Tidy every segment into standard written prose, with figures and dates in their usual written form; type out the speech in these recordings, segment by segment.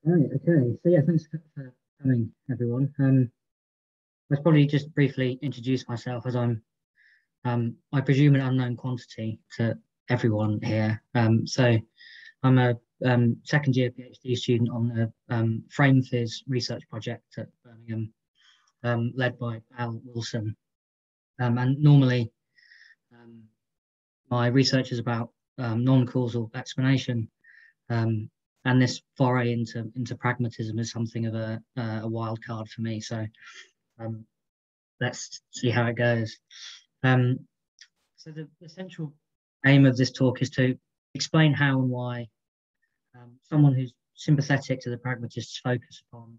Right, okay. So yeah, thanks for coming, everyone. Let's probably just briefly introduce myself as I presume, an unknown quantity to everyone here. So I'm a second year PhD student on the Frame Fizz research project at Birmingham, led by Al Wilson. And normally, um, my research is about non-causal explanation. Um, and this foray into pragmatism is something of a wild card for me. So um, let's see how it goes. Um, so the central aim of this talk is to explain how and why someone who's sympathetic to the pragmatists' focus upon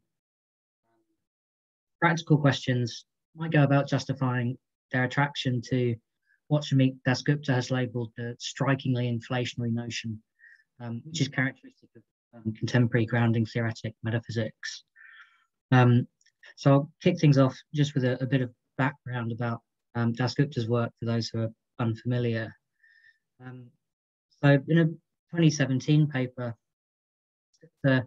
practical questions might go about justifying their attraction to what Shamik Dasgupta has labelled the strikingly inflationary notion, which is characteristic of contemporary grounding theoretic metaphysics. So I'll kick things off just with a bit of background about Dasgupta's work for those who are unfamiliar. So in a 2017 paper, the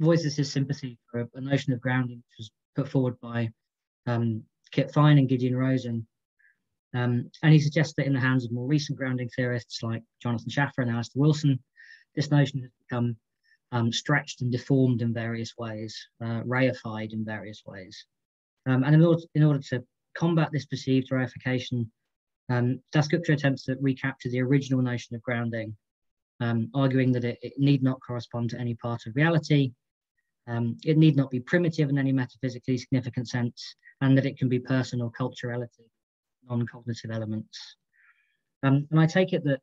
voices his sympathy for a notion of grounding, which was put forward by Kit Fine and Gideon Rosen. And he suggests that in the hands of more recent grounding theorists like Jonathan Schaffer and Alistair Wilson, this notion has become stretched and deformed in various ways, reified in various ways. And in order to combat this perceived reification, Dasgupta attempts to recapture the original notion of grounding, arguing that it need not correspond to any part of reality, it need not be primitive in any metaphysically significant sense, and that it can be personal culturality, non-cognitive elements. And I take it that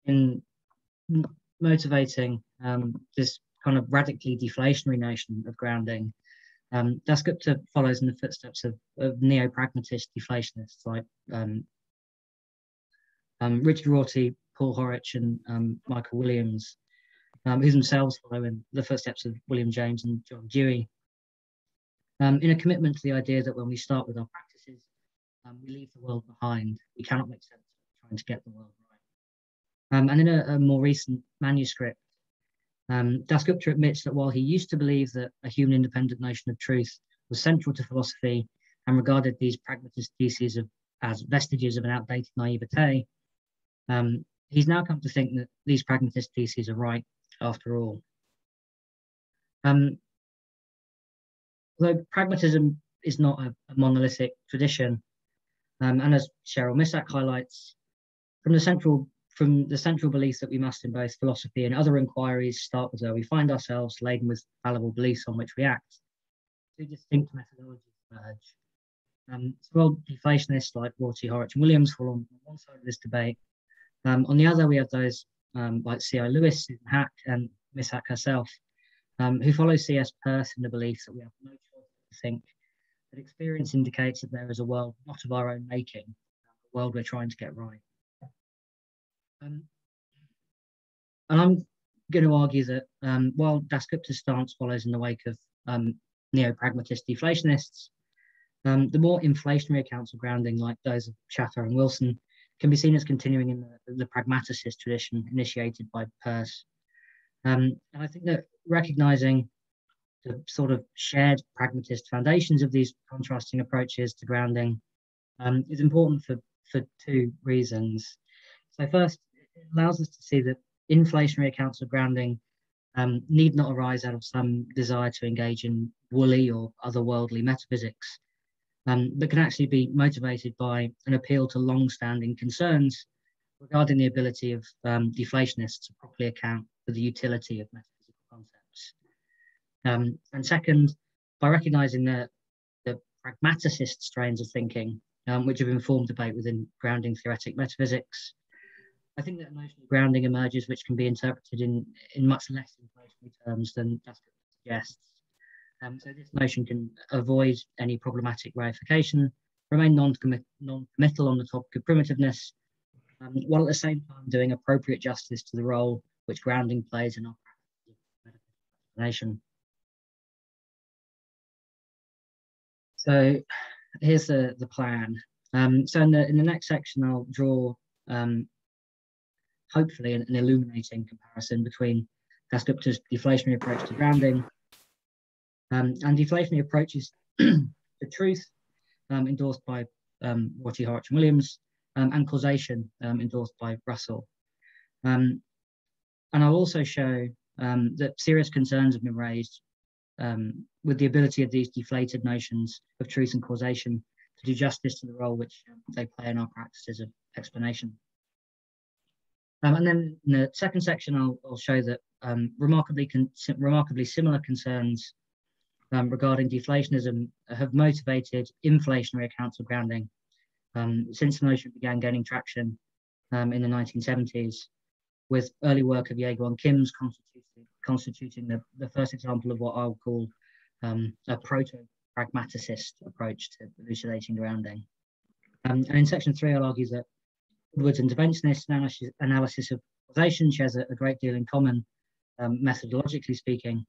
in motivating this kind of radically deflationary notion of grounding, Dasgupta follows in the footsteps of neo-pragmatist deflationists like Richard Rorty, Paul Horwich, and Michael Williams, who themselves follow in the footsteps of William James and John Dewey, in a commitment to the idea that when we start with our practices, we leave the world behind. We cannot make sense of trying to get the world right. And in a more recent manuscript, Dasgupta admits that while he used to believe that a human independent notion of truth was central to philosophy and regarded these pragmatist theses as vestiges of an outdated naivete, he's now come to think that these pragmatist theses are right after all. Though pragmatism is not a monolithic tradition, and as Cheryl Missack highlights, from the central belief that we must in both philosophy and other inquiries start with where we find ourselves laden with fallible beliefs on which we act, two distinct methodologies emerge. So while deflationists like Rorty, Horwich, and Williams fall on one side of this debate, on the other we have those like C.I. Lewis, Susan Hack, and Missack herself, who follow C.S. Peirce in the belief that we have no choice to think that experience indicates that there is a world not of our own making, a world we're trying to get right. And I'm going to argue that while Dasgupta's stance follows in the wake of neo-pragmatist deflationists, the more inflationary accounts of grounding, like those of Schaffer and Wilson, can be seen as continuing in the pragmaticist tradition initiated by Peirce. And I think that recognizing the sort of shared pragmatist foundations of these contrasting approaches to grounding is important for two reasons. So first, it allows us to see that inflationary accounts of grounding need not arise out of some desire to engage in woolly or otherworldly metaphysics, but can actually be motivated by an appeal to long-standing concerns regarding the ability of deflationists to properly account for the utility of metaphysical concepts. And second, by recognizing the pragmaticist strains of thinking, which have informed debate within grounding theoretic metaphysics, I think that a notion of grounding emerges which can be interpreted in much less inflationary terms than Dasgupta suggests. So this notion can avoid any problematic reification, remain non-committal on the topic of primitiveness, while at the same time doing appropriate justice to the role which grounding plays in our practice of explanation. So here's the plan. So in the next section, I'll draw hopefully an illuminating comparison between Dasgupta's deflationary approach to grounding, and deflationary approaches to truth, endorsed by Rorty, Horrocks, and Williams, and causation, endorsed by Russell. And I'll also show that serious concerns have been raised with the ability of these deflated notions of truth and causation to do justice to the role which they play in our practices of explanation. And then in the second section, I'll show that remarkably similar concerns regarding deflationism have motivated inflationary accounts of grounding since the notion began gaining traction in the 1970s, with early work of Jaegwon Kim's constituting the first example of what I'll call a proto-pragmaticist approach to elucidating grounding. And in section 3, I'll argue that Woodward's interventionist analysis of causation shares a great deal in common, methodologically speaking,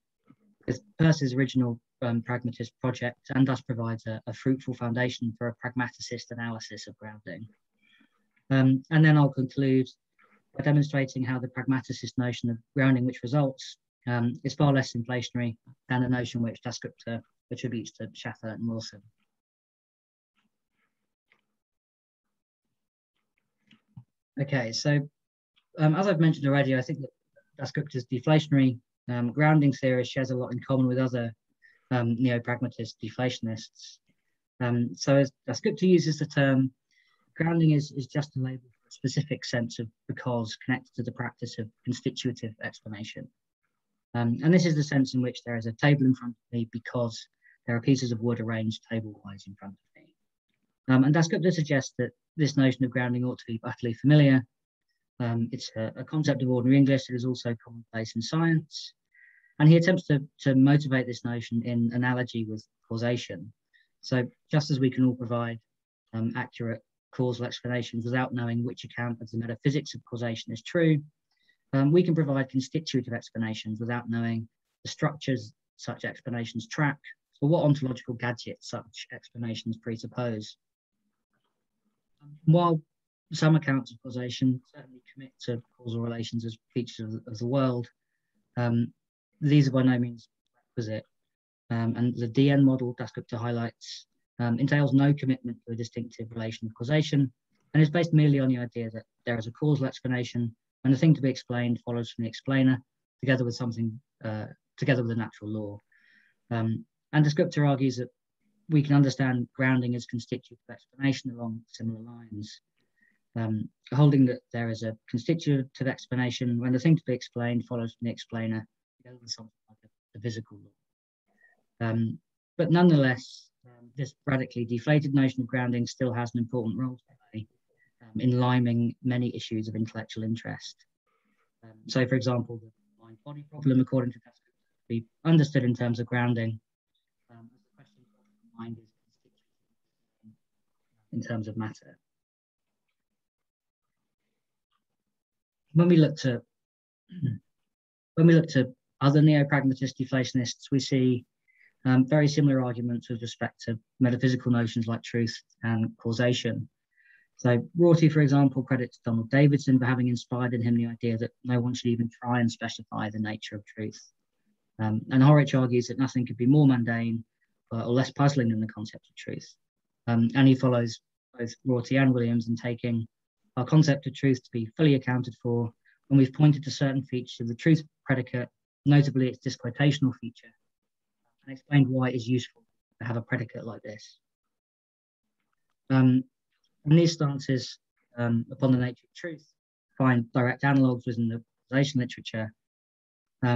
with Peirce's original pragmatist project, and thus provides a fruitful foundation for a pragmaticist analysis of grounding. And then I'll conclude by demonstrating how the pragmaticist notion of grounding which results is far less inflationary than the notion which Dasgupta attributes to Schaffer and Wilson. Okay, so as I've mentioned already, I think that Dasgupta's deflationary grounding theory shares a lot in common with other neo-pragmatist deflationists. So as Dasgupta uses the term, grounding is just a label for a specific sense of because connected to the practice of constitutive explanation. And this is the sense in which there is a table in front of me because there are pieces of wood arranged table-wise in front of me. And Dasgupta suggests that this notion of grounding ought to be utterly familiar. It's a concept of ordinary English that is also commonplace in science. And he attempts to motivate this notion in analogy with causation. So just as we can all provide accurate causal explanations without knowing which account of the metaphysics of causation is true, we can provide constitutive explanations without knowing the structures such explanations track or what ontological gadgets such explanations presuppose. While some accounts of causation certainly commit to causal relations as features of the world, these are by no means requisite. And the DN model Dasgupta highlights entails no commitment to a distinctive relation of causation and is based merely on the idea that there is a causal explanation and the thing to be explained follows from the explainer together with a natural law. And Dasgupta argues that we can understand grounding as constitutive explanation along similar lines, holding that there is a constitutive explanation when the thing to be explained follows from the explainer together with something like a physical law. But nonetheless, this radically deflated notion of grounding still has an important role to play in liming many issues of intellectual interest. So, for example, the mind-body problem, according to Dasgupta, can be understood in terms of grounding as the question of what the mind is constituted in terms of matter. When we look to other neo-pragmatist deflationists, we see very similar arguments with respect to metaphysical notions like truth and causation. So Rorty, for example, credits Donald Davidson for having inspired in him the idea that no one should even try and specify the nature of truth. And Horrocks argues that nothing could be more mundane or less puzzling than the concept of truth. And he follows both Rorty and Williams in taking our concept of truth to be fully accounted for when we've pointed to certain features of the truth predicate, notably its disquotational feature, and explained why it is useful to have a predicate like this. And these stances upon the nature of truth find direct analogues within the causation literature.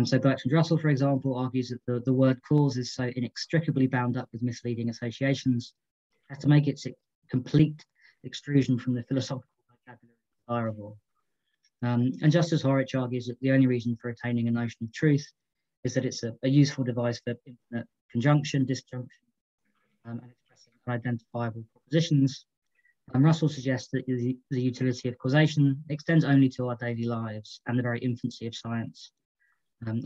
So Bertrand Russell, for example, argues that the word cause is so inextricably bound up with misleading associations as to make its complete extrusion from the philosophical vocabulary desirable. And just as Horrocks argues that the only reason for attaining a notion of truth is that it's a useful device for infinite conjunction, disjunction, and expressing unidentifiable propositions, Russell suggests that the utility of causation extends only to our daily lives and the very infancy of science,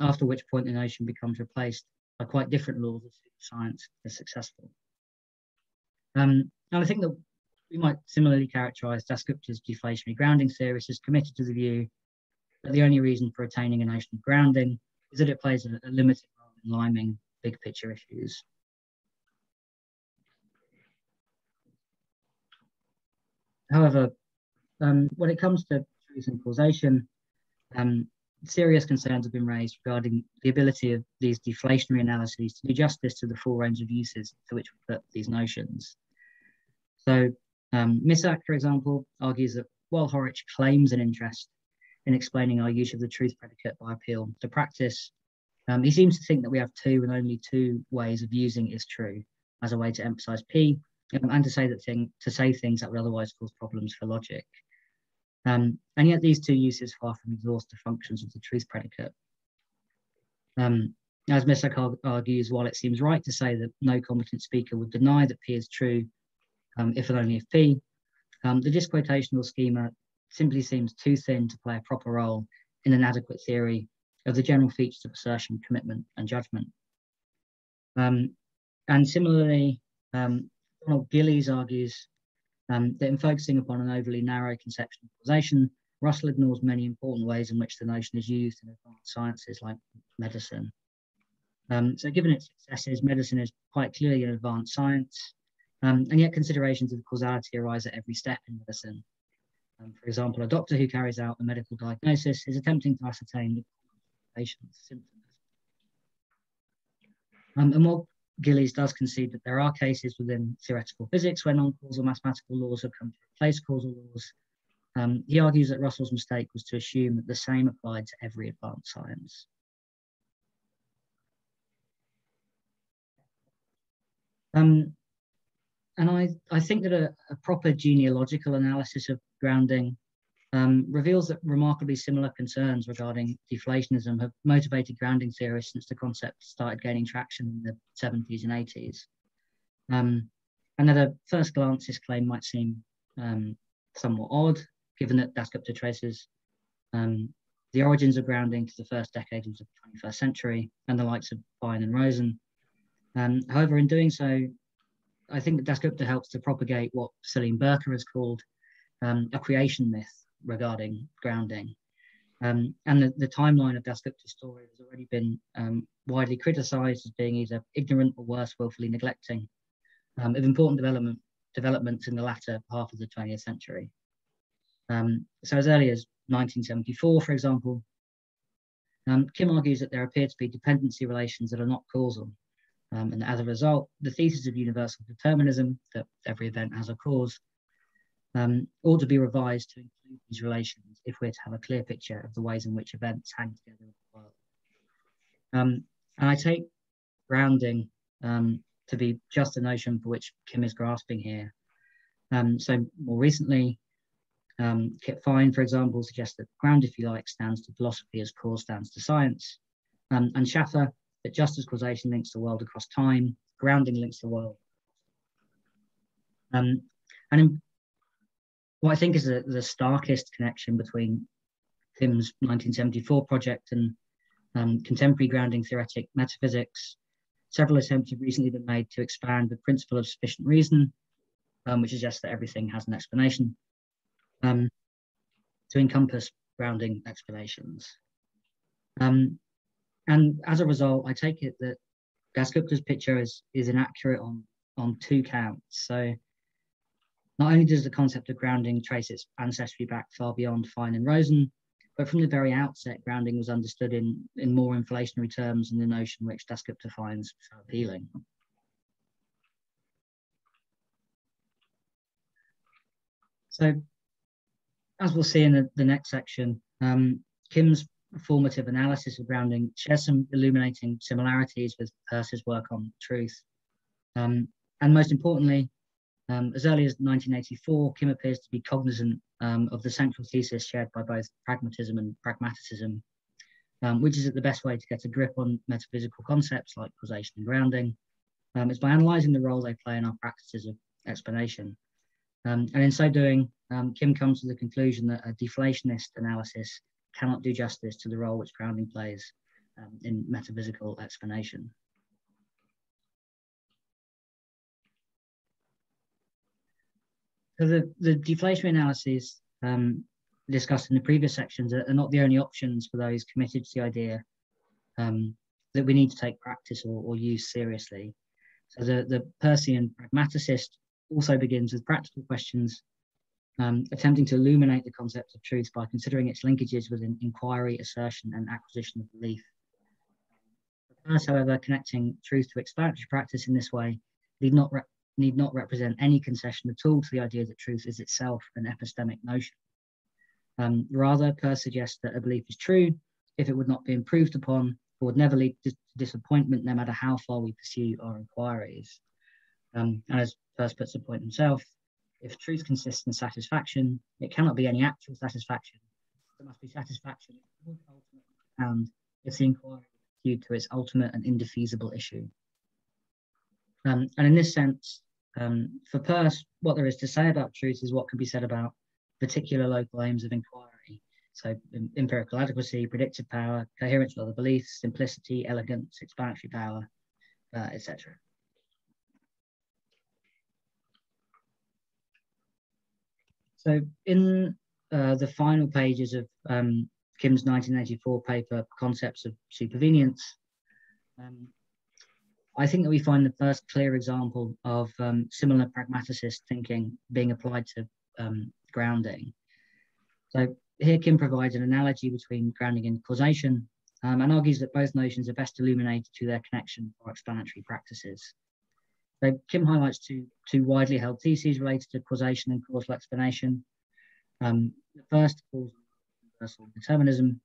after which point the notion becomes replaced by quite different laws if science is successful. And I think that we might similarly characterize Dasgupta's deflationary grounding theorist as committed to the view that the only reason for attaining a notion of grounding is that it plays a limited role in liming big picture issues. However, when it comes to truth and causation, serious concerns have been raised regarding the ability of these deflationary analyses to do justice to the full range of uses to which we put these notions. So Misak, for example, argues that while Horwich claims an interest in explaining our use of the truth predicate by appeal to practice, he seems to think that we have two and only two ways of using is true as a way to emphasize P and to say things that would otherwise cause problems for logic. And yet these two uses far from exhaust the functions of the truth predicate. As Misak argues, while it seems right to say that no competent speaker would deny that P is true, if and only if P, the disquotational schema simply seems too thin to play a proper role in an adequate theory of the general features of assertion, commitment, and judgment. And similarly, Donald Gillies argues that in focusing upon an overly narrow conception of causation, Russell ignores many important ways in which the notion is used in advanced sciences like medicine. So given its successes, medicine is quite clearly an advanced science, and yet considerations of causality arise at every step in medicine. For example, a doctor who carries out a medical diagnosis is attempting to ascertain the patient's symptoms. And while Gillies does concede that there are cases within theoretical physics where non-causal mathematical laws have come to replace causal laws, he argues that Russell's mistake was to assume that the same applied to every advanced science. And I think that a proper genealogical analysis of grounding reveals that remarkably similar concerns regarding deflationism have motivated grounding theorists since the concept started gaining traction in the 70s and 80s. And at a first glance, this claim might seem somewhat odd, given that Dasgupta traces the origins of grounding to the first decades of the 21st century and the likes of Fine and Rosen. However, in doing so, I think that Dasgupta helps to propagate what Salim Burka has called a creation myth regarding grounding. And the timeline of Dasgupta's story has already been widely criticised as being either ignorant or worse, willfully neglecting of important developments in the latter half of the 20th century. So as early as 1974, for example, Kim argues that there appear to be dependency relations that are not causal. And as a result, the thesis of universal determinism, that every event has a cause, ought to be revised to include these relations if we're to have a clear picture of the ways in which events hang together in the world. And I take grounding to be just a notion for which Kim is grasping here. So more recently, Kit Fine, for example, suggests that ground, if you like, stands to philosophy as cause stands to science. And Schaffer, that just as causation links the world across time, grounding links the world. And in what I think is the starkest connection between Kim's 1974 project and contemporary grounding theoretic metaphysics, several attempts have recently been made to expand the principle of sufficient reason, which suggests that everything has an explanation, to encompass grounding explanations. And as a result, I take it that Dasgupta's picture is inaccurate on two counts. So not only does the concept of grounding trace its ancestry back far beyond Fine and Rosen, but from the very outset, grounding was understood in more inflationary terms than the notion which Dasgupta finds so appealing. So, as we'll see in the next section, Kim's formative analysis of grounding shares some illuminating similarities with Peirce's work on truth. And most importantly, as early as 1984, Kim appears to be cognizant of the central thesis shared by both pragmatism and pragmaticism, which is that the best way to get a grip on metaphysical concepts like causation and grounding is by analysing the role they play in our practices of explanation. And in so doing, Kim comes to the conclusion that a deflationist analysis cannot do justice to the role which grounding plays in metaphysical explanation. So the deflationary analyses discussed in the previous sections are not the only options for those committed to the idea that we need to take practice or use seriously. So the Peircean pragmaticist also begins with practical questions, attempting to illuminate the concept of truth by considering its linkages within inquiry, assertion, and acquisition of belief. First, however, connecting truth to explanatory practice in this way need not represent any concession at all to the idea that truth is itself an epistemic notion. Rather, Peirce suggests that a belief is true if it would not be improved upon or would never lead to disappointment, no matter how far we pursue our inquiries. And as Peirce puts the point himself, if truth consists in satisfaction, it cannot be any actual satisfaction. There must be satisfaction and if the inquiry is due to its ultimate and indefeasible issue. And in this sense, for Peirce, what there is to say about truth is what can be said about particular local aims of inquiry. So empirical adequacy, predictive power, coherence with other beliefs, simplicity, elegance, explanatory power, etc. So in the final pages of Kim's 1984 paper, Concepts of Supervenience, I think that we find the first clear example of similar pragmaticist thinking being applied to grounding. So here Kim provides an analogy between grounding and causation, and argues that both notions are best illuminated through their connection or explanatory practices. So Kim highlights two widely held theses related to causation and causal explanation. The first, universal determinism,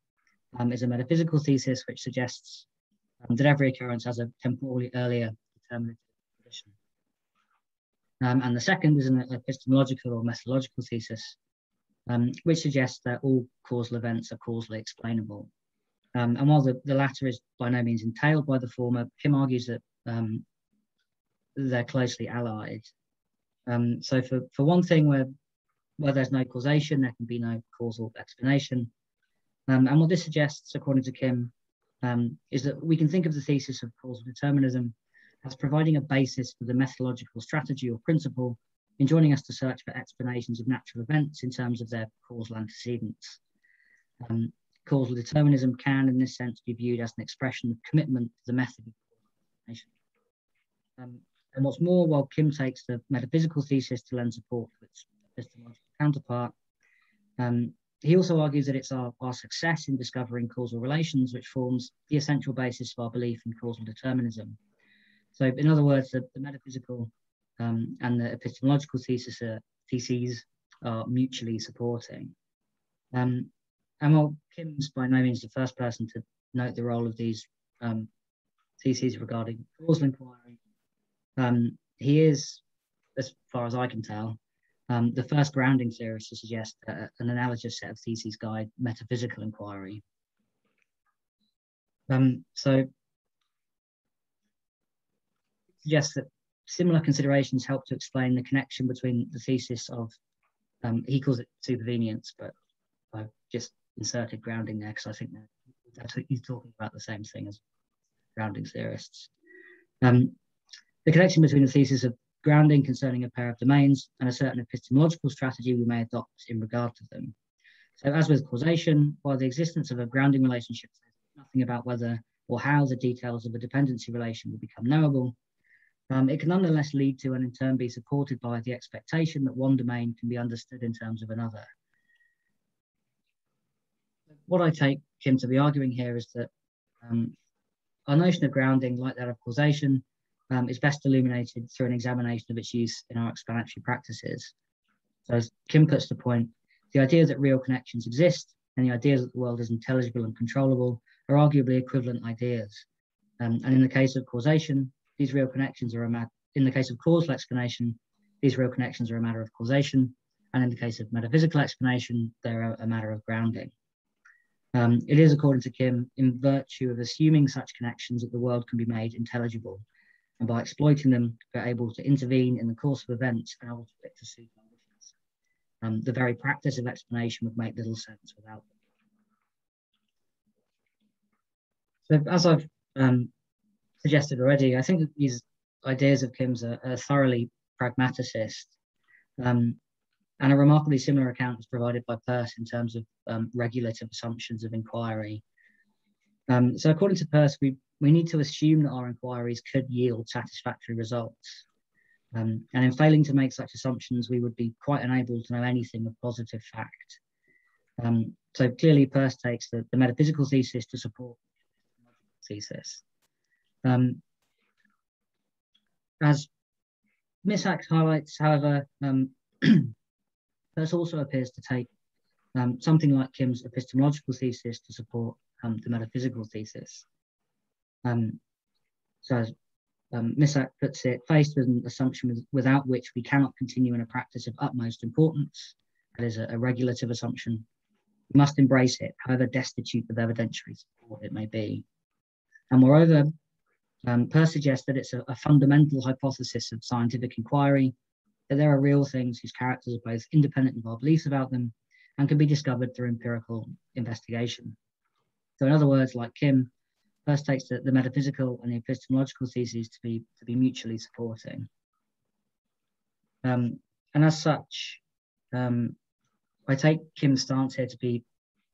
is a metaphysical thesis which suggests that every occurrence has a temporally earlier determinative condition. And the second is an epistemological or methodological thesis, which suggests that all causal events are causally explainable. And while the latter is by no means entailed by the former, Kim argues that they're closely allied. So for one thing, where there's no causation, there can be no causal explanation. And what this suggests, according to Kim, is that we can think of the thesis of causal determinism as providing a basis for the methodological strategy or principle in joining us to search for explanations of natural events in terms of their causal antecedents. Causal determinism can, in this sense, be viewed as an expression of commitment to the method of explanation. And what's more, while Kim takes the metaphysical thesis to lend support to its epistemological counterpart, he also argues that it's our success in discovering causal relations which forms the essential basis of our belief in causal determinism. So, in other words, the metaphysical and the epistemological theses are mutually supporting. And while Kim's by no means the first person to note the role of these theses regarding causal inquiry, he is, as far as I can tell, the first grounding theorist to suggest an analogous set of theses guide metaphysical inquiry. So suggests that similar considerations help to explain the connection between the thesis of, he calls it supervenience, but I've just inserted grounding there because I think that's what he's talking about, the same thing as grounding theorists. The connection between the thesis of grounding concerning a pair of domains and a certain epistemological strategy we may adopt in regard to them. So as with causation, while the existence of a grounding relationship says nothing about whether or how the details of a dependency relation will become knowable, it can nonetheless lead to and in turn be supported by the expectation that one domain can be understood in terms of another. What I take Kim to be arguing here is that our notion of grounding, like that of causation, is best illuminated through an examination of its use in our explanatory practices. So as Kim puts the point, the idea that real connections exist and the idea that the world is intelligible and controllable are arguably equivalent ideas. And in the case of causation, these real connections are in the case of causal explanation, these real connections are a matter of causation. And in the case of metaphysical explanation, they're a matter of grounding. It is, according to Kim, in virtue of assuming such connections that the world can be made intelligible. And by exploiting them, we're able to intervene in the course of events and alter it to suit our wishes. The very practice of explanation would make little sense without them. So as I've suggested already, I think that these ideas of Kim's are thoroughly pragmaticist. And a remarkably similar account is provided by Peirce in terms of regulative assumptions of inquiry. So according to Peirce, we need to assume that our inquiries could yield satisfactory results. And in failing to make such assumptions, we would be quite unable to know anything of positive fact. So clearly, Peirce takes the metaphysical thesis to support the thesis. As Missack highlights, however, Peirce also appears to take something like Kim's epistemological thesis to support the metaphysical thesis. So as Missack puts it, faced with an assumption without which we cannot continue in a practice of utmost importance, that is a regulative assumption, we must embrace it, however destitute of evidentiary support it may be. And moreover, Peirce suggests that it's a fundamental hypothesis of scientific inquiry, that there are real things whose characters are both independent of our beliefs about them and can be discovered through empirical investigation. So in other words, like Kim, Peirce takes the metaphysical and the epistemological theses to be mutually supporting. And as such, I take Kim's stance here to be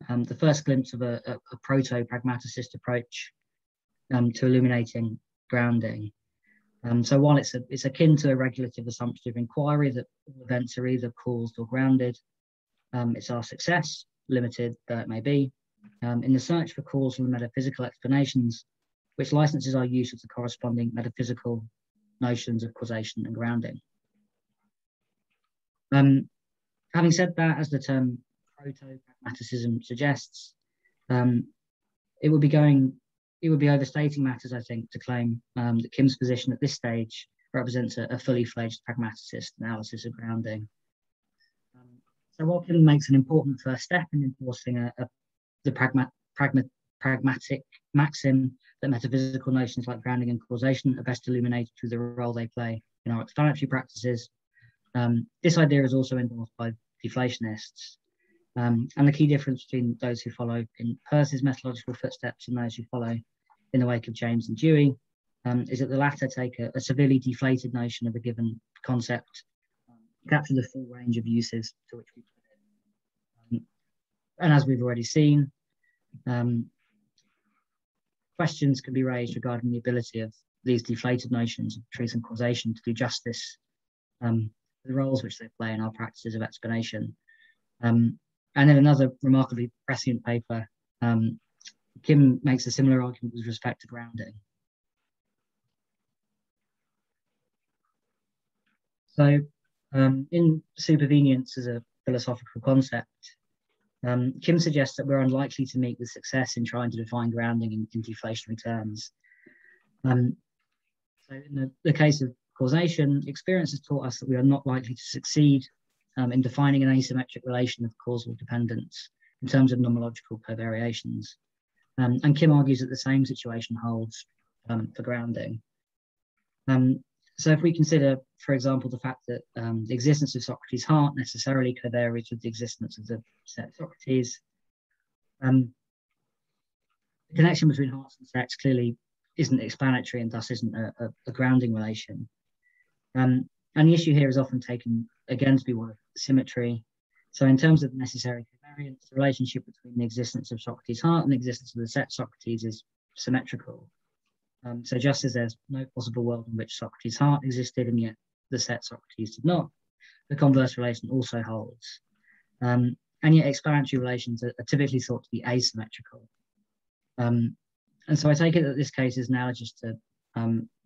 the first glimpse of a proto-pragmaticist approach to illuminating grounding. So while it's akin to a regulative assumption of inquiry that all events are either caused or grounded, it's our success, limited though it may be, in the search for causal and metaphysical explanations, which licenses our use of the corresponding metaphysical notions of causation and grounding. Having said that, as the term proto-pragmaticism suggests, it would be overstating matters, I think, to claim that Kim's position at this stage represents a fully fledged pragmaticist analysis of grounding. So while Kim makes an important first step in enforcing the pragmatic maxim that metaphysical notions like grounding and causation are best illuminated through the role they play in our explanatory practices, this idea is also endorsed by deflationists. And the key difference between those who follow in Peirce's methodological footsteps and those who follow in the wake of James and Dewey is that the latter take a severely deflated notion of a given concept, capture the full range of uses to which we put it. And as we've already seen, questions can be raised regarding the ability of these deflated notions of truth and causation to do justice to the roles which they play in our practices of explanation. And in another remarkably prescient paper, Kim makes a similar argument with respect to grounding. So in supervenience as a philosophical concept, Kim suggests that we're unlikely to meet with success in trying to define grounding in deflationary terms. So in the case of causation, experience has taught us that we are not likely to succeed in defining an asymmetric relation of causal dependence in terms of nomological covariations. And Kim argues that the same situation holds for grounding. So if we consider, for example, the fact that the existence of Socrates' heart necessarily covaries with the existence of the set Socrates, the connection between hearts and sets clearly isn't explanatory and thus isn't a grounding relation. And the issue here is often taken again to be one of symmetry. So in terms of necessary covariance, the relationship between the existence of Socrates' heart and the existence of the set Socrates is symmetrical. So just as there's no possible world in which Socrates' heart existed and yet the set Socrates did not, the converse relation also holds. And yet explanatory relations are typically thought to be asymmetrical. And so I take it that this case is analogous to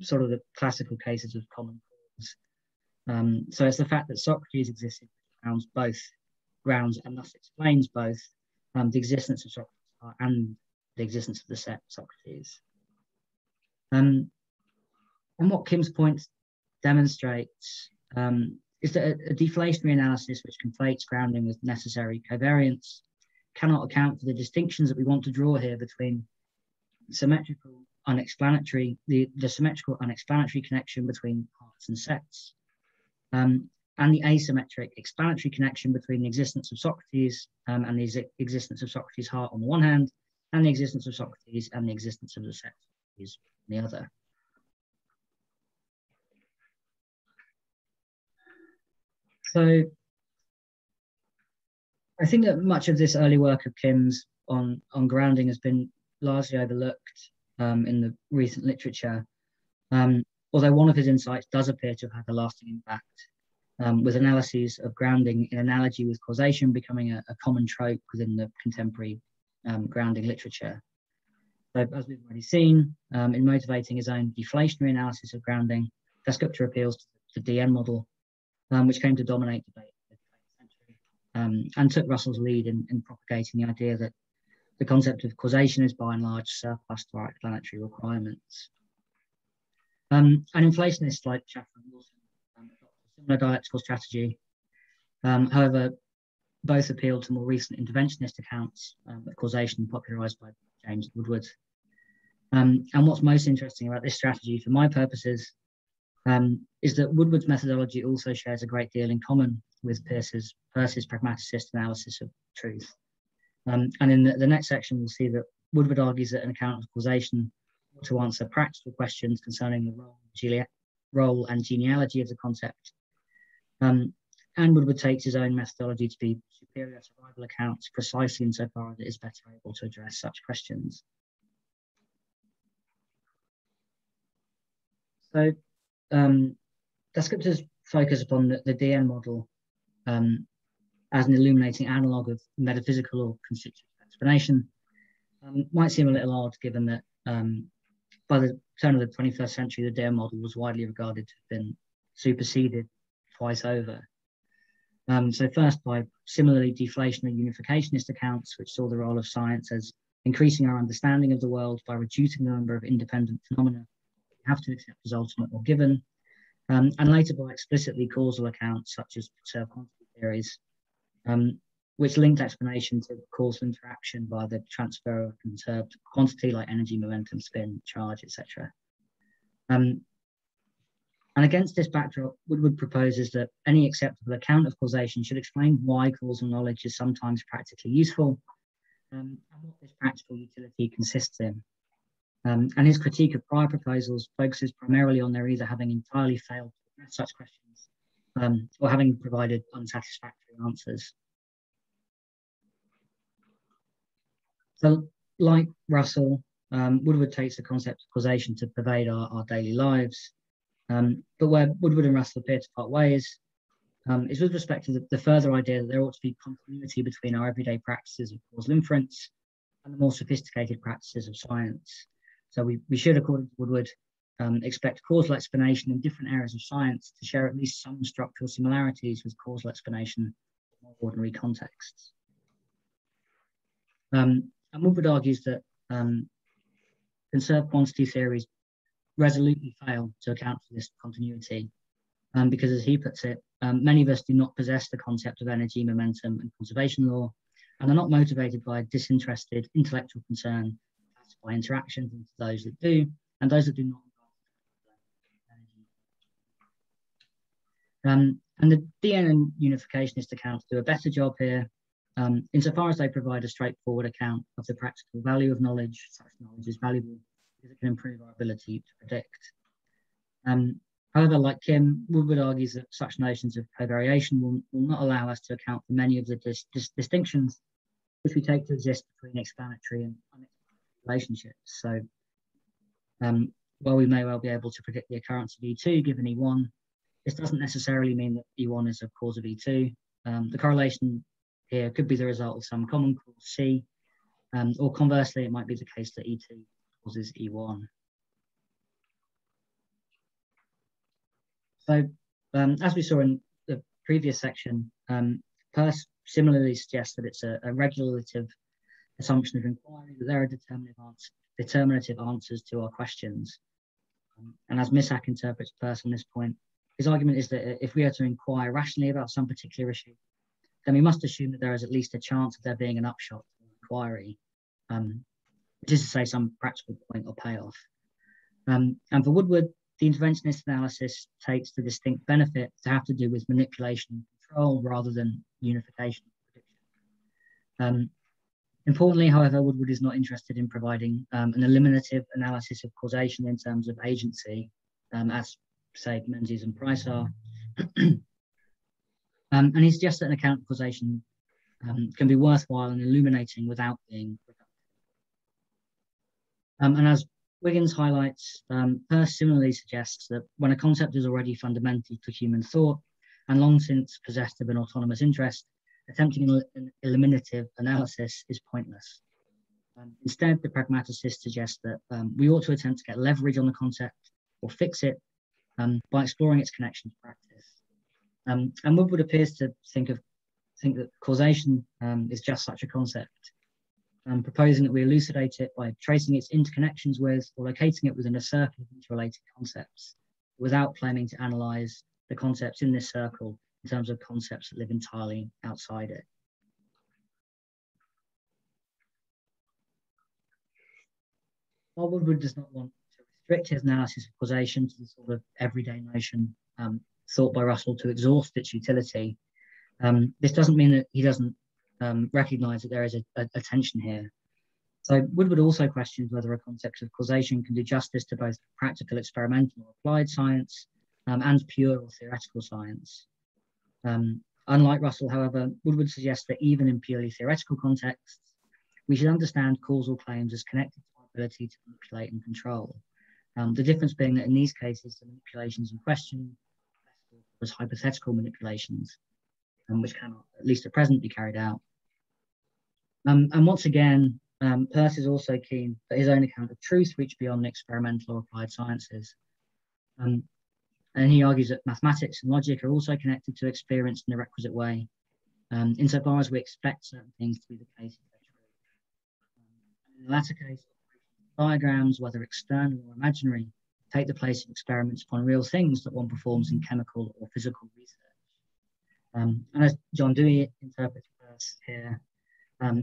sort of the classical cases of common cause. So it's the fact that Socrates existed grounds and thus explains both the existence of Socrates' heart and the existence of the set Socrates. And what Kim's point demonstrates is that a deflationary analysis which conflates grounding with necessary covariance cannot account for the distinctions that we want to draw here between symmetrical unexplanatory, the symmetrical unexplanatory connection between hearts and sets, and the asymmetric explanatory connection between the existence of Socrates and the existence of Socrates' heart on the one hand, and the existence of Socrates and the existence of the set Socrates on the other. So I think that much of this early work of Kim's on grounding has been largely overlooked in the recent literature, although one of his insights does appear to have had a lasting impact, with analyses of grounding in analogy with causation becoming a common trope within the contemporary grounding literature. So, as we've already seen, in motivating his own deflationary analysis of grounding, Dasgupta appeals to the DN model, which came to dominate debate in the 20th century, and took Russell's lead in propagating the idea that the concept of causation is by and large surplus to our explanatory requirements. And inflationists like Shaffer and Wilson adopted a similar dialectical strategy. However, both appealed to more recent interventionist accounts of causation popularized by James Woodward. And what's most interesting about this strategy, for my purposes, is that Woodward's methodology also shares a great deal in common with Peirce's pragmaticist analysis of truth. And in the next section, we'll see that Woodward argues that an account of causation ought to answer practical questions concerning the role and genealogy of the concept. And Woodward takes his own methodology to be superior to rival accounts precisely insofar as it is better able to address such questions. So, Dasgupta's focus upon the DN model as an illuminating analogue of metaphysical or constitutive explanation might seem a little odd, given that by the turn of the 21st century, the DN model was widely regarded to have been superseded twice over. So first, by similarly deflationary unificationist accounts, which saw the role of science as increasing our understanding of the world by reducing the number of independent phenomena we have to accept as ultimate or given, and later by explicitly causal accounts such as conserved quantity theories, which linked explanation to causal interaction by the transfer of conserved quantity like energy, momentum, spin, charge, etc. And against this backdrop, Woodward proposes that any acceptable account of causation should explain why causal knowledge is sometimes practically useful, and what this practical utility consists in. And his critique of prior proposals focuses primarily on their either having entirely failed to address such questions, or having provided unsatisfactory answers. So, like Russell, Woodward takes the concept of causation to pervade our daily lives. But where Woodward and Russell appear to part ways is with respect to the further idea that there ought to be continuity between our everyday practices of causal inference and the more sophisticated practices of science. So we should, according to Woodward, expect causal explanation in different areas of science to share at least some structural similarities with causal explanation in more ordinary contexts. And Woodward argues that conserved quantity theories resolutely fail to account for this continuity, because, as he puts it, many of us do not possess the concept of energy, momentum, and conservation law, and are not motivated by a disinterested intellectual concern by interactions into those that do, and those that do not. And the DN and unificationist accounts do a better job here, insofar as they provide a straightforward account of the practical value of knowledge. Such knowledge is valuable because it can improve our ability to predict. However, like Kim, Woodward argues that such notions of covariation will not allow us to account for many of the distinctions which we take to exist between explanatory and unexplanatory relationships. So, while we may well be able to predict the occurrence of E2 given E1, this doesn't necessarily mean that E1 is a cause of E2. The correlation here could be the result of some common cause C, or conversely, it might be the case that E2 causes E1. So, as we saw in the previous section, Peirce similarly suggests that it's a regulative assumption of inquiry, that there are determinative answers to our questions. And as Missack interprets Peirce on this point, his argument is that if we are to inquire rationally about some particular issue, then we must assume that there is at least a chance of there being an upshot to the inquiry, which is to say some practical point or payoff. And for Woodward, the interventionist analysis takes the distinct benefit to have to do with manipulation and control rather than unification and prediction. Importantly, however, Woodward is not interested in providing an eliminative analysis of causation in terms of agency, as, say, Menzies and Price are. And he suggests that an account of causation can be worthwhile and illuminating without being productive. And as Wiggins highlights, Peirce similarly suggests that when a concept is already fundamental to human thought and long since possessed of an autonomous interest, attempting an eliminative analysis is pointless. Instead, the pragmaticist suggests that we ought to attempt to get leverage on the concept or fix it by exploring its connection to practice. And Woodward appears to think that causation is just such a concept, proposing that we elucidate it by tracing its interconnections with or locating it within a circle of interrelated concepts, without claiming to analyze the concepts in this circle in terms of concepts that live entirely outside it. While Woodward does not want to restrict his analysis of causation to the sort of everyday notion thought by Russell to exhaust its utility, this doesn't mean that he doesn't recognize that there is a tension here. So Woodward also questions whether a concept of causation can do justice to both practical, experimental, or applied science and pure or theoretical science. Unlike Russell, however, Woodward suggests that even in purely theoretical contexts, we should understand causal claims as connected to our ability to manipulate and control. The difference being that in these cases, the manipulations in question as hypothetical manipulations, which cannot, at least at present, be carried out. And once again, Peirce is also keen that his own account of truth reach beyond the experimental or applied sciences. And he argues that mathematics and logic are also connected to experience in the requisite way, insofar as we expect certain things to be the case if they're true. In the latter case, diagrams, whether external or imaginary, take the place of experiments upon real things that one performs in chemical or physical research. And as John Dewey interprets Peirce here,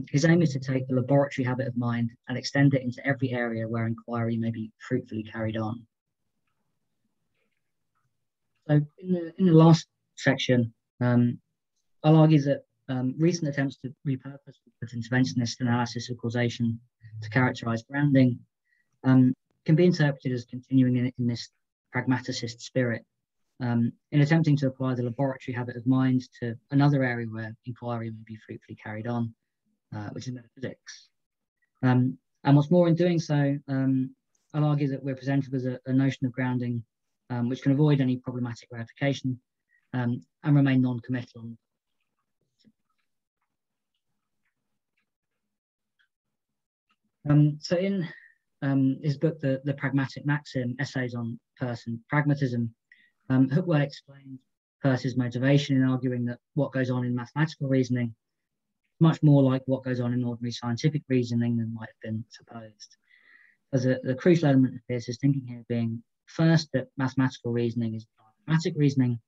his aim is to take the laboratory habit of mind and extend it into every area where inquiry may be fruitfully carried on. So in the last section, I'll argue that recent attempts to repurpose interventionist analysis of causation to characterize grounding can be interpreted as continuing in this pragmaticist spirit, in attempting to apply the laboratory habit of mind to another area where inquiry may be fruitfully carried on, which is metaphysics. And what's more, in doing so, I'll argue that we're presented with a notion of grounding which can avoid any problematic ratification and remain non-committal. So in his book, The Pragmatic Maxim, Essays on Peirce and Pragmatism, Hookwell explains Peirce's motivation in arguing that what goes on in mathematical reasoning is much more like what goes on in ordinary scientific reasoning than might have been supposed. As the crucial element of Peirce's thinking here being, first, that mathematical reasoning is pragmatic reasoning,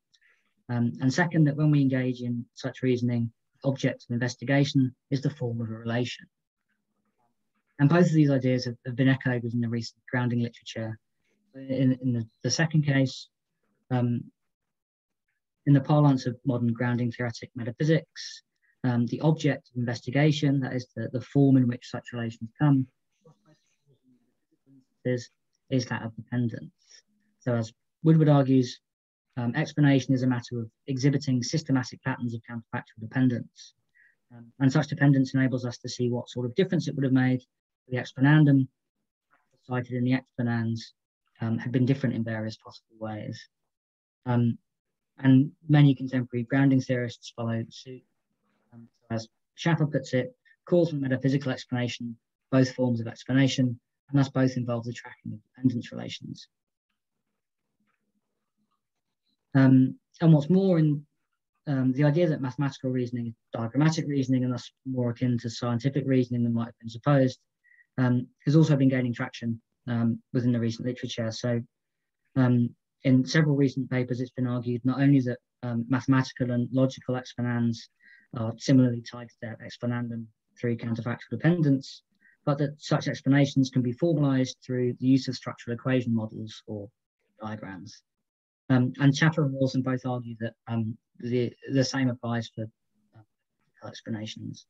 and second, that when we engage in such reasoning, the object of investigation is the form of a relation. And both of these ideas have been echoed within the recent grounding literature. In the second case, in the parlance of modern grounding theoretic metaphysics, the object of investigation, that is the form in which such relations come, is that of dependence. So as Woodward argues, explanation is a matter of exhibiting systematic patterns of counterfactual dependence. And such dependence enables us to see what sort of difference it would have made if the explanandum cited in the exponans had been different in various possible ways. And many contemporary grounding theorists followed suit. As Schaffer puts it, causal and metaphysical explanation, both forms of explanation, and thus both involve the tracking of dependence relations. And what's more, in the idea that mathematical reasoning is diagrammatic reasoning and thus more akin to scientific reasoning than might have been supposed, has also been gaining traction within the recent literature. So in several recent papers, it's been argued not only that mathematical and logical exponans are similarly tied to their explanandum through counterfactual dependence, but that such explanations can be formalized through the use of structural equation models or diagrams. And Schaffer and Wilson both argue that the same applies for explanations.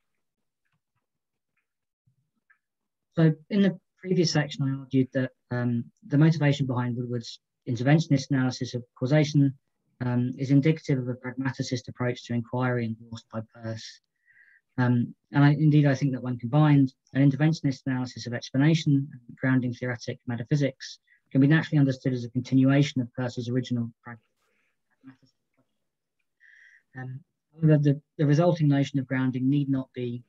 So in the previous section, I argued that the motivation behind Woodward's interventionist analysis of causation is indicative of a pragmaticist approach to inquiry endorsed by Peirce. Indeed, I think that when combined, an interventionist analysis of explanation and grounding theoretic metaphysics can be naturally understood as a continuation of Peirce's original pragmatism. However, the resulting notion of grounding need not be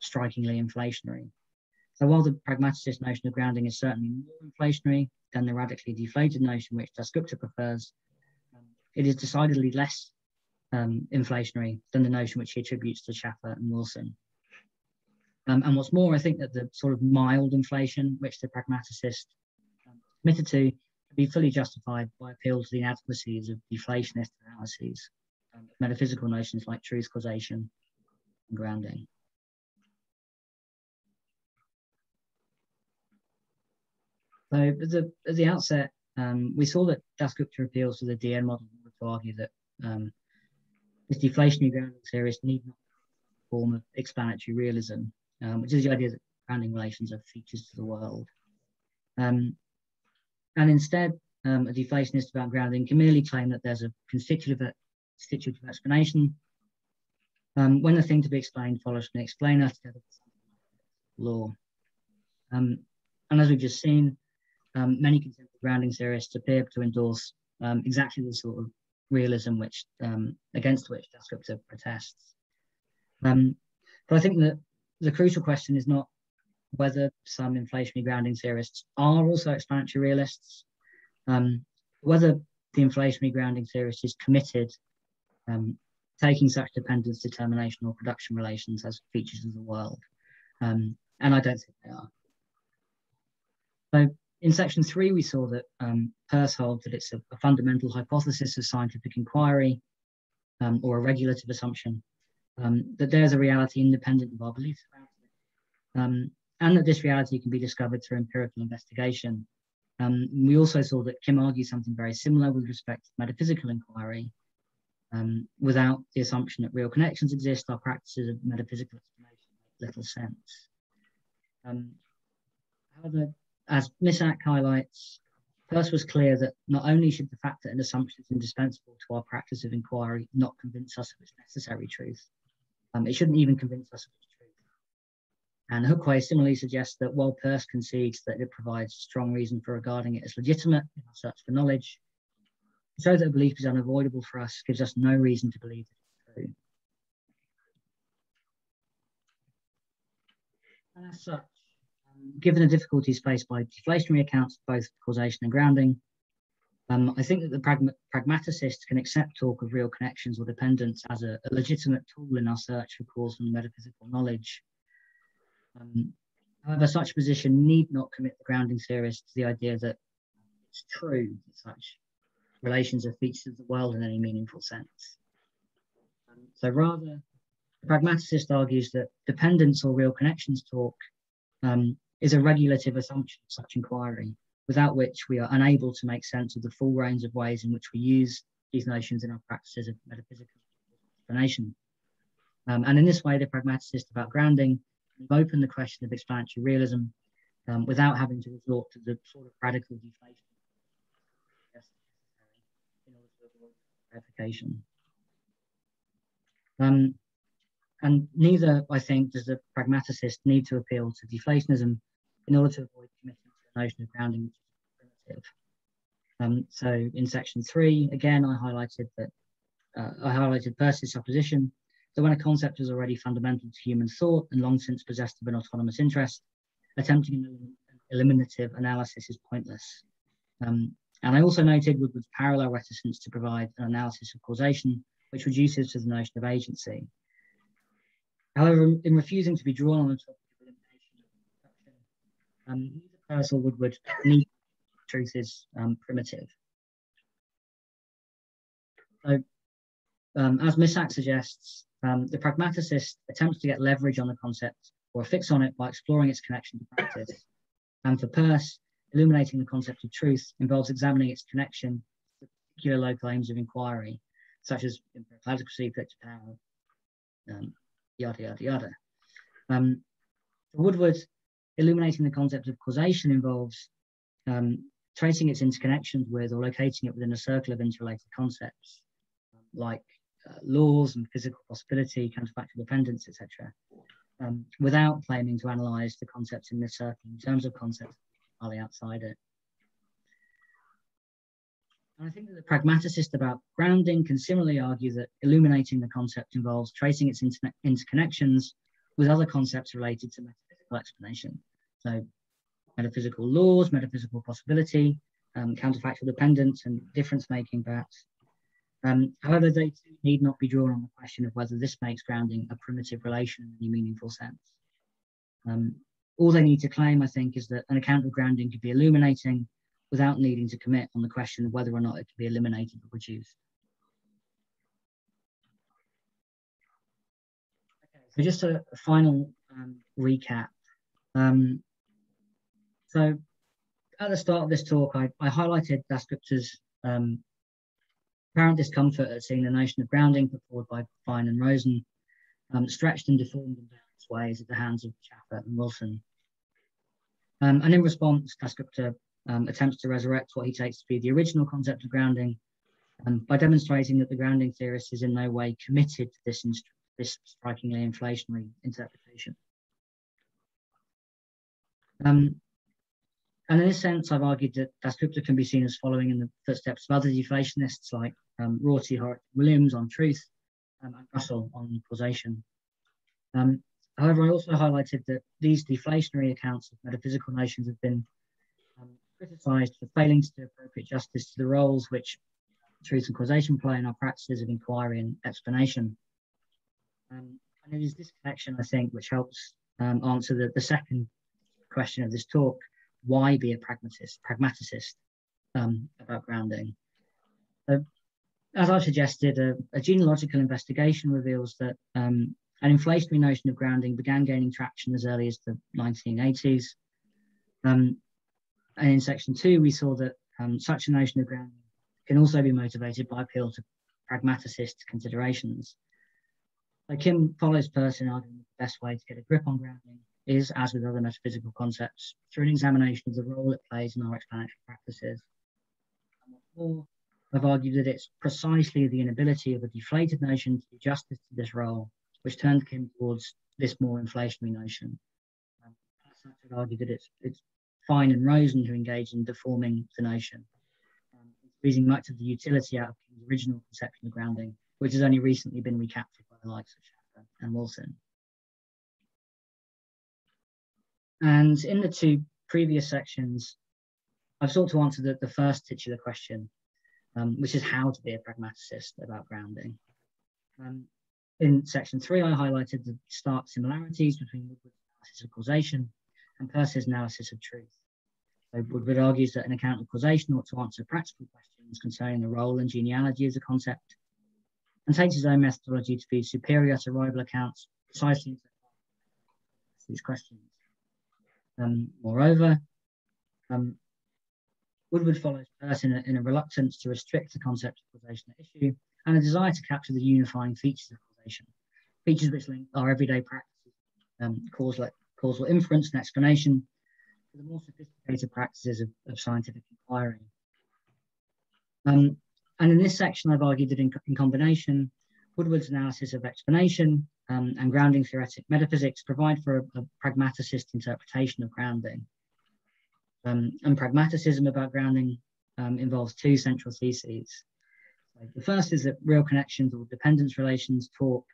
strikingly inflationary. So while the pragmaticist notion of grounding is certainly more inflationary than the radically deflated notion which Dasgupta prefers, it is decidedly less inflationary than the notion which he attributes to Schaffer and Wilson. And what's more, I think that the sort of mild inflation which the pragmaticist committed to can be fully justified by appeal to the inadequacies of deflationist analyses, metaphysical notions like truth, causation, and grounding. So at the outset, we saw that Dasgupta appeals to the DN model to argue that this deflationary grounding theorist need not be a form of explanatory realism, which is the idea that grounding relations are features to the world. And instead, a deflationist about grounding can merely claim that there's a constitutive explanation when the thing to be explained follows from the explainer together with law. And as we've just seen, many contemporary grounding theorists appear to endorse exactly the sort of realism which against which Dasgupta protests. But I think that the crucial question is not whether some inflationary grounding theorists are also explanatory realists, whether the inflationary grounding theorist is committed taking such dependence, determination, or production relations as features of the world. And I don't think they are. So in section 3, we saw that Peirce holds that it's a fundamental hypothesis of scientific inquiry or a regulative assumption, that there's a reality independent of our beliefs about it, and that this reality can be discovered through empirical investigation. We also saw that Kim argues something very similar with respect to metaphysical inquiry. Without the assumption that real connections exist, our practices of metaphysical explanation make little sense. However, as Missak highlights, Peirce was clear that not only should the fact that an assumption is indispensable to our practice of inquiry not convince us of its necessary truth, it shouldn't even convince us of its truth. And Hookway similarly suggests that while Peirce concedes that it provides strong reason for regarding it as legitimate in our search for knowledge, to show that a belief is unavoidable for us gives us no reason to believe that it's true. And as such, given the difficulties faced by deflationary accounts of both causation and grounding, I think that the pragmaticist can accept talk of real connections or dependence as a legitimate tool in our search for causal and metaphysical knowledge. However, such position need not commit the grounding theorist to the idea that it's true that such relations are features of the world in any meaningful sense. So rather, the pragmaticist argues that dependence or real connections talk is a regulative assumption of such inquiry, without which we are unable to make sense of the full range of ways in which we use these notions in our practices of metaphysical explanation. And in this way, the pragmaticist about grounding can open the question of explanatory realism without having to resort to the sort of radical deflation in order to avoid verification. And neither, I think, does the pragmaticist need to appeal to deflationism in order to avoid committing to the notion of grounding, which is primitive. So in section 3, again, I highlighted Peirce's supposition that when a concept is already fundamental to human thought and long since possessed of an autonomous interest, attempting an eliminative analysis is pointless. And I also noted Woodward's parallel reticence to provide an analysis of causation, which reduces to the notion of agency. However, in refusing to be drawn on the topic of elimination, neither Peirce or Woodward need truth is primitive. So, as Missak suggests, the pragmaticist attempts to get leverage on the concept or a fix on it by exploring its connection to practice. And for Peirce, illuminating the concept of truth involves examining its connection to particular local aims of inquiry, such as empirical adequacy, predictive power, yada, yada, yada. For Woodward, illuminating the concept of causation involves tracing its interconnections with or locating it within a circle of interrelated concepts, like laws and physical possibility, counterfactual dependence, etc., without claiming to analyse the concepts in this circle in terms of concepts entirely outside it. And I think that the pragmaticist about grounding can similarly argue that illuminating the concept involves tracing its interconnections with other concepts related to metaphysical explanation. So metaphysical laws, metaphysical possibility, counterfactual dependence, and difference making, perhaps. However, they need not be drawn on the question of whether this makes grounding a primitive relation in any meaningful sense. All they need to claim, I think, is that an account of grounding could be illuminating without needing to commit on the question of whether or not it can be eliminated or reduced. Okay, so just a final recap. So at the start of this talk, I highlighted Dasgupta's apparent discomfort at seeing the notion of grounding put forward by Fine and Rosen stretched and deformed in various ways at the hands of Schaffer and Wilson. And in response, Dasgupta attempts to resurrect what he takes to be the original concept of grounding by demonstrating that the grounding theorist is in no way committed to this strikingly inflationary interpretation. And in this sense, I've argued that Dasgupta can be seen as following in the footsteps of other deflationists like Rorty, Horrocks, Williams on truth, and Russell on causation. However, I also highlighted that these deflationary accounts of metaphysical notions have been criticised for failing to do appropriate justice to the roles which truth and causation play in our practices of inquiry and explanation. And it is this connection, I think, which helps answer the second question of this talk: why be a pragmaticist about grounding? So, as I suggested, a genealogical investigation reveals that an inflationary notion of grounding began gaining traction as early as the 1980s. And in section 2, we saw that such a notion of grounding can also be motivated by appeal to pragmaticist considerations. So Kim follows Peirce in arguing that the best way to get a grip on grounding is, as with other metaphysical concepts, through an examination of the role it plays in our explanatory practices. And what's more, I've argued that it's precisely the inability of a deflated notion to do justice to this role which turned Kim towards this more inflationary notion. As such, I'd argue that it's Fine and Rosen who engage in deforming the notion, squeezing much of the utility out of Kim's original conception of grounding, which has only recently been recaptured by the likes of Schaffer and Wilson. And in the two previous sections, I've sought to answer the first titular question, which is how to be a pragmaticist about grounding. In section 3, I highlighted the stark similarities between Woodward's analysis of causation and Peirce's analysis of truth. So Woodward argues that an account of causation ought to answer practical questions concerning the role and genealogy of the concept, and takes his own methodology to be superior to rival accounts precisely in these questions. Moreover, Woodward follows Peirce in a reluctance to restrict the concept of causation at issue and a desire to capture the unifying features of causation, features which link our everyday practices, causal inference and explanation, to the more sophisticated practices of scientific inquiry. And in this section, I've argued that in combination, Woodward's analysis of explanation and grounding theoretic metaphysics provide for a pragmaticist interpretation of grounding. And pragmaticism about grounding involves two central theses. So the first is that real connections or dependence relations taught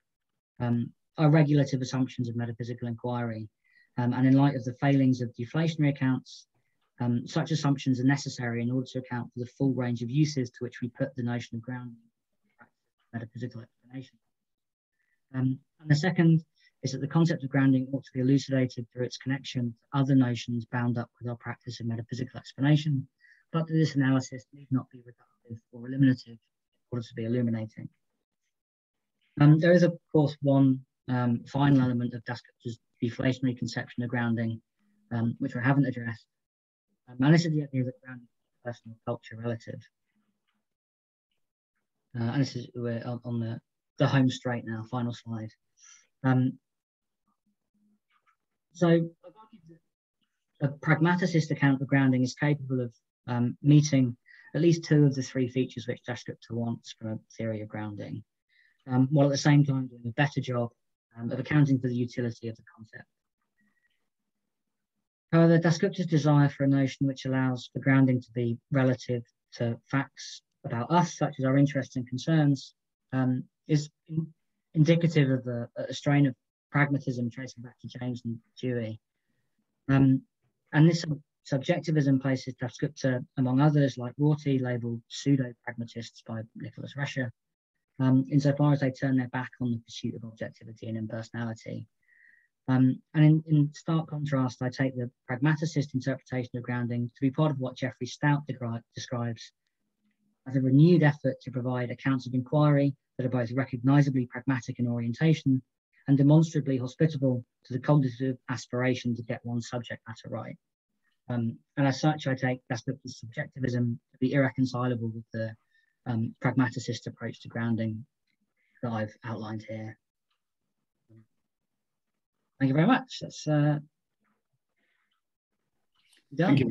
are regulative assumptions of metaphysical inquiry. And in light of the failings of deflationary accounts, such assumptions are necessary in order to account for the full range of uses to which we put the notion of grounding metaphysical explanation. And the second is that the concept of grounding ought to be elucidated through its connection to other notions bound up with our practice of metaphysical explanation, but that this analysis need not be reductive or eliminative in order to be illuminating. There is, of course, one final element of Dasgupta's deflationary conception of grounding, which I haven't addressed, and this is the idea that grounding is personal, culture, relative. And this is, we're on the home straight now, final slide. So I've argued that a pragmaticist account of grounding is capable of meeting at least two of the three features which Dasgupta wants from a theory of grounding. while at the same time doing a better job of accounting for the utility of the concept. However, Dasgupta's desire for a notion which allows for grounding to be relative to facts about us, such as our interests and concerns, is indicative of a strain of pragmatism tracing back to James and Dewey. And this subjectivism places Dasgupta, among others, like Rorty, labelled pseudo-pragmatists by Nicholas Rescher, insofar as they turn their back on the pursuit of objectivity and impersonality. And in stark contrast, I take the pragmaticist interpretation of grounding to be part of what Geoffrey Stout describes as a renewed effort to provide accounts of inquiry that are both recognisably pragmatic in orientation and demonstrably hospitable to the cognitive aspiration to get one's subject matter right. And as such, I take Dasgupta's subjectivism to be irreconcilable with the pragmaticist approach to grounding that I've outlined here. Thank you very much. That's done. Thank you.